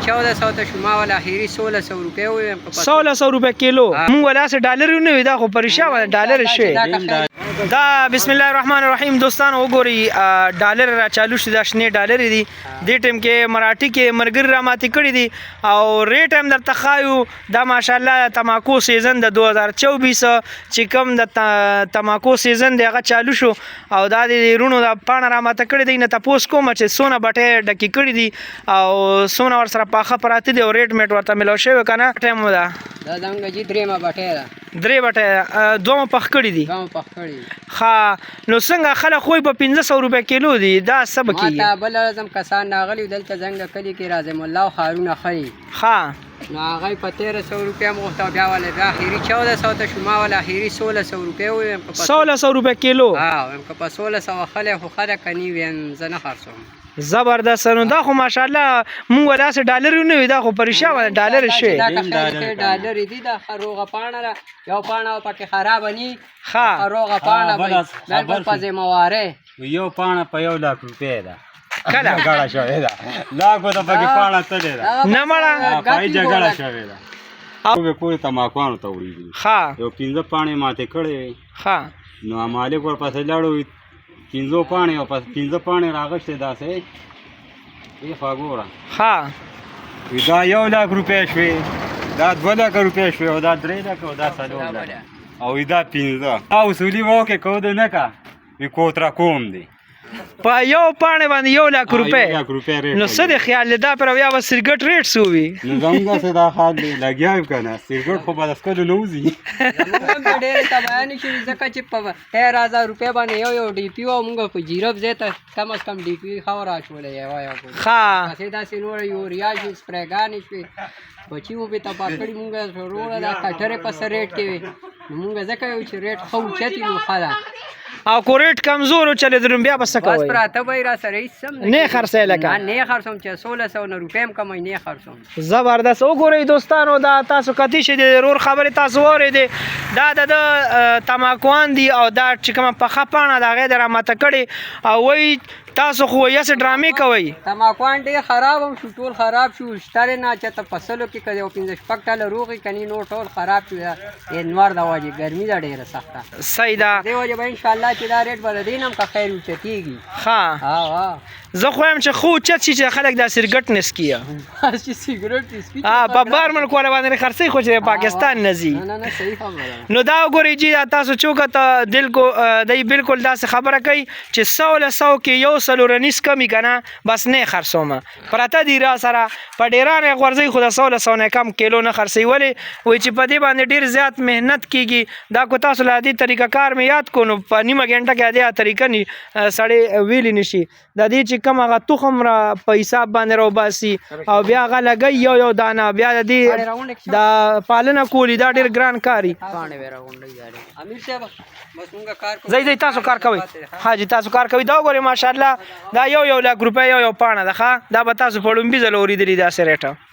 1400 ته شما ولا اخیری 1600 روپے ویم 1600 روپے کیلو مونږ ولا سه ډالر نه وي دا خو پرشا ولا ډالر شي دا بسم الله الرحمن الرحیم دوستان وګوري ډالر را چالو شي دا شنه ډالر دي د ټیم کې مراټي کې مرګر را ماتي کړی دي او ریټ هم درته خایو دا ماشاءالله تماکو سیزن د 2024 چې کوم د تماکو سیزن دی هغه چالو شو او دا د رونو د پاڼه را ماته کړی دی نه تاسو کوم چې سونه بټه ډکی کړی دي او سونه ور سره پاخه پراته دي او ریټ میټ ورته ملو شوی کنه ټایم دا څنګه جی درېما بټه ده درې بټه دوه پخ کړی دي ها نو څنګه خلک خو په 1500 روپے کیلو دي دا سب کیږي ما ته بل اعظم کسان ناغلی دلته څنګه کلی کې راځم الله خارونه خي ها نو هغه په 1300 روپے مغته بیا ولا بیا اخیری 1400 ته شما ولا اخیری 1600 روپے ویم 1600 روپے کیلو ها ویم په 1600 خلک خو خره کني وین زنه خرڅوم زبردست نو دا خو ماشاءالله مونږ ولا سه ډالر نه وي دا خو پرشا ولا ډالر شي دا ډالر دي دا خروغه پاڼه یو پاڼه پکې خراب ني ها خروغه پاڼه بالکل پځه مواره یو پاڼه په 1 لک روپے ده کله غاړه شوې ده لاګو ته پکې پاڼه تلې ده نه مړه پای جګړه شوې ده او به کوی تماکوانو ته وړي ها یو 15 پاڼه ماته کړې ها نو مالک ور پسې لاړو 15 پاڼه او پس 15 پاڼه راغشته داسې ای فاګورا ها دا 1 لک روپے شوې دا 2 لک روپے شوې او دا 3 لک او دا 4 لک او دا 15 او سولي وکه کو ده نه کا وی کوترا کوم دی په یو پاڼه باندې 1 لک روپے نو څه د خیال دا پر بیا و سرګټ ریټ سووي نو څنګه څه دا حال دی لګیاو کنه سرګټ خو بل اسکو نوځي موږ ډېر تبان شي ځکه چې په 13000 روپے باندې یو ډي پی او موږ په جیرب زیته کم از کم ډي پی خورا شولې یو ها دا سينور یوریا شي سپریګان شي بچیو به تبا کړی موږ روړه دا کټره په سر ریټ کې موږ ځکه یو چې ریټ خو چتی نو خلا او کو ریټ کمزور چلے درم بیا بس کوي بس پراته وای را سره سم نه خرڅه لکه نه خرڅوم چې 1600 روپے کم نه خرڅوم زبردست وګورئ دوستانو دا تاسو کتی شه د رور خبره تاسو اورئ دا د تماکوان دي او دا چې کوم په خپانه دا غیر ماته کړي او وای تاسو خو یې څه ډرامې کوي تماکوان ډېر خراب هم شو ټول خراب شو شتره نه چې ته فصلو کې کړي او 15 پکټاله روغي کني نو ټول خراب شو انوار دا واجی ګرمي دا ډېره سخته سیدا دی واجی به ان شاء الله چې دا ریټ بل دینم کا خیر وچتیږي ها زه خو هم چې خو چت چې خلک دا سرګټ نسکیه چې سیګریټ سپیچ په بارمن کوله باندې خرڅي خو چې پاکستان نزي نه صحیح خبره نو دا وګورئ چې تاسو چوکه ته دل کو دای بالکل دا خبره کوي چې 100 کې یو سلورنیس کمی کنه بس نه خرڅومه پراته دی را سره په ډیرانه غورځي خو د 100 نه کم کیلو نه خرڅي ولی وای چې په دې باندې ډیر زیات مهنت کیږي دا کو تاسو لا دې طریقه کار مې یاد کو نو په نیمه غنټه کې دا طریقه ني سړی ویلی نشي د دې چې کوم هغه تخم را په حساب باندې رو باسي او بیا هغه لګي یو دانه بیا د دې د پالنه کولی دا ډیر ګران کاری امیر صاحب بس موږ کار کوو زئی تاسو کار کوي حاجی تاسو کار کوي دا وګورئ ماشاءالله دا 1 لک روپے یو پاڼه ده دا به تاسو په لومبي زل اوریدلی دا سره ریټه